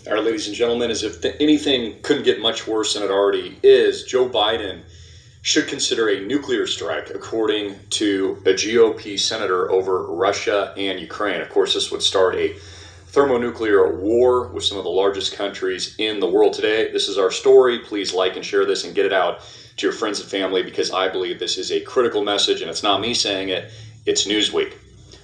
All right, ladies and gentlemen, as if anything couldn't get much worse than it already is, Joe Biden should consider a nuclear strike, according to a GOP senator, over Russia and Ukraine. Of course, this would start a thermonuclear war with some of the largest countries in the world today. This is our story. Please like and share this and get it out to your friends and family, because I believe this is a critical message, and it's not me saying it, it's Newsweek.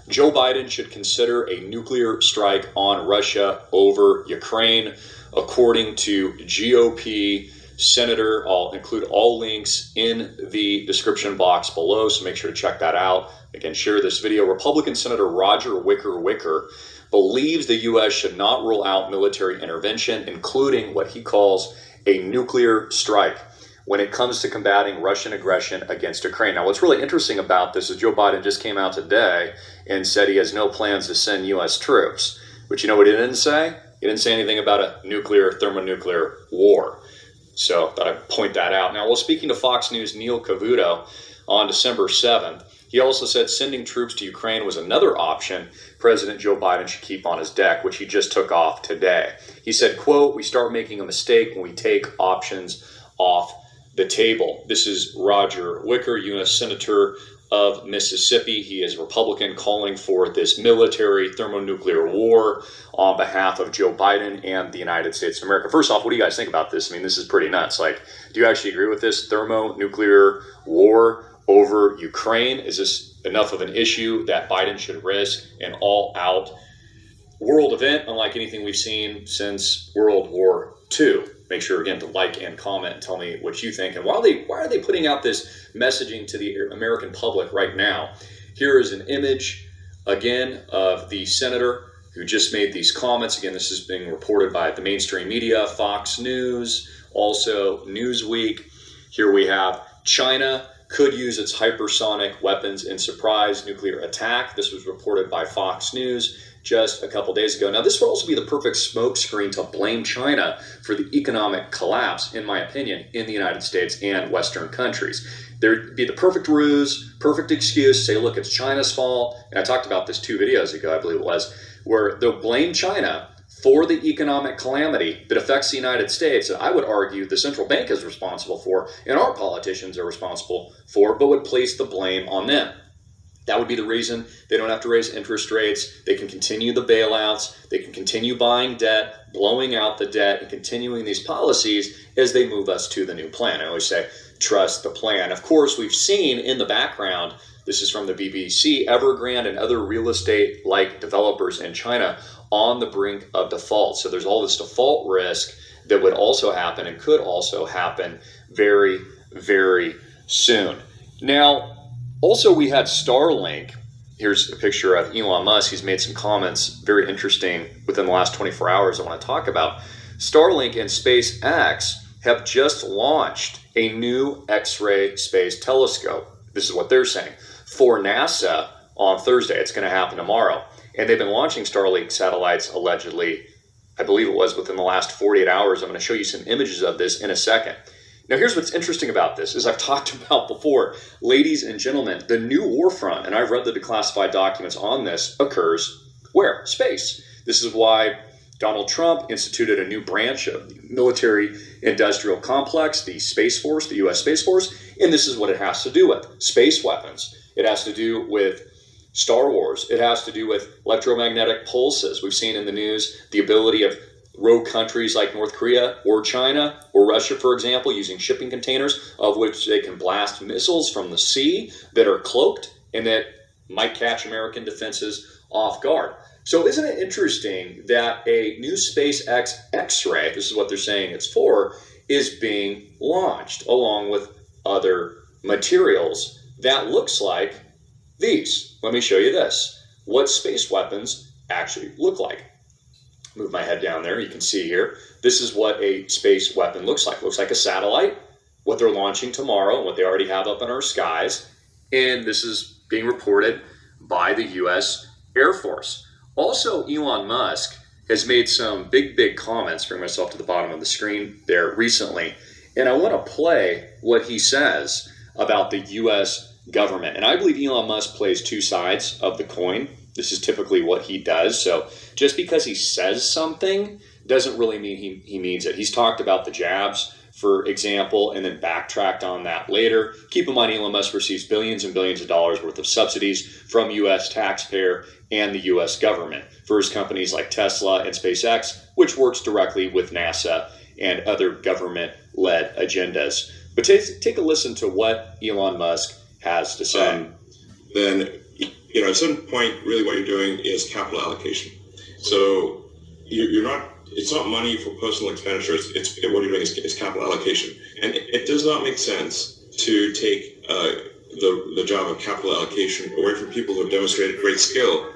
Joe Biden should consider a nuclear strike on Russia over Ukraine, according to GOP senator. I'll include all links in the description box below, so make sure to check that out. Again, share this video. Republican Senator Roger Wicker believes the U.S. should not rule out military intervention, including what he calls a nuclear strike, when it comes to combating Russian aggression against Ukraine. Now, what's really interesting about this is Joe Biden just came out today and said he has no plans to send U.S. troops. But you know what he didn't say? He didn't say anything about a thermonuclear war. So I thought I'd point that out. Now, while speaking to Fox News' Neil Cavuto on December 7th, he also said sending troops to Ukraine was another option President Joe Biden should keep on his deck, which he just took off today. He said, quote, "We start making a mistake when we take options off the table." This is Roger Wicker, U.S. Senator of Mississippi. He is a Republican, calling for this military thermonuclear war on behalf of Joe Biden and the United States of America. First off, what do you guys think about this? I mean, this is pretty nuts. Like, do you actually agree with this thermonuclear war over Ukraine? Is this enough of an issue that Biden should risk an all-out world event, unlike anything we've seen since World War II? Make sure, again, to like and comment and tell me what you think. And why are they putting out this messaging to the American public right now? Here is an image, again, of the senator who just made these comments. Again, this is being reported by the mainstream media, Fox News, also Newsweek. Here we have China could use its hypersonic weapons in surprise nuclear attack. This was reported by Fox News just a couple days ago. Now, this would also be the perfect smokescreen to blame China for the economic collapse, in my opinion, in the United States and Western countries. There'd be the perfect ruse, perfect excuse, say, look, it's China's fault. And I talked about this 2 videos ago, I believe it was, where they'll blame China for the economic calamity that affects the United States, that I would argue the central bank is responsible for, and our politicians are responsible for, but would place the blame on them. That would be the reason they don't have to raise interest rates. They can continue the bailouts. They can continue buying debt, blowing out the debt, and continuing these policies as they move us to the new plan. I always say, trust the plan. Of course, we've seen in the background, this is from the BBC, Evergrande and other real estate-like developers in China on the brink of default. So there's all this default risk that would also happen and could also happen very, very soon. Now, also, we had Starlink. Here's a picture of Elon Musk. He's made some comments very interesting within the last 24 hours I want to talk about. Starlink and SpaceX have just launched a new X-ray space telescope. This is what they're saying. For NASA on Thursday. It's going to happen tomorrow. And they've been launching Starlink satellites allegedly, I believe it was within the last 48 hours. I'm going to show you some images of this in a second. Now, here's what's interesting about this, as I've talked about before. Ladies and gentlemen, the new war front, and I've read the declassified documents on this, occurs where? Space. This is why Donald Trump instituted a new branch of the military-industrial complex, the Space Force, the U.S. Space Force, and this is what it has to do with. Space weapons. It has to do with Star Wars. It has to do with electromagnetic pulses. We've seen in the news the ability of rogue countries like North Korea or China or Russia, for example, using shipping containers of which they can blast missiles from the sea that are cloaked and that might catch American defenses off guard. So isn't it interesting that a new SpaceX X-ray, this is what they're saying it's for, is being launched along with other materials that looks like these. Let me show you this. What space weapons actually look like. Move my head down there. You can see here. This is what a space weapon looks like. Looks like a satellite, what they're launching tomorrow, what they already have up in our skies. And this is being reported by the U.S. Air Force. Also, Elon Musk has made some big comments. Bring myself to the bottom of the screen there recently. And I want to play what he says about the U.S. government. And I believe Elon Musk plays 2 sides of the coin. This is typically what he does. So just because he says something doesn't really mean he means it. He's talked about the jabs, for example, and then backtracked on that later. Keep in mind, Elon Musk receives billions and billions of dollars worth of subsidies from U.S. taxpayer and the U.S. government for his companies like Tesla and SpaceX, which works directly with NASA and other government-led agendas. But take a listen to what Elon Musk has to say. Then, at some point, really what you're doing is capital allocation. So you're not. It's not money for personal expenditures. It's what you're doing is capital allocation, and it does not make sense to take the job of capital allocation away from people who have demonstrated great skill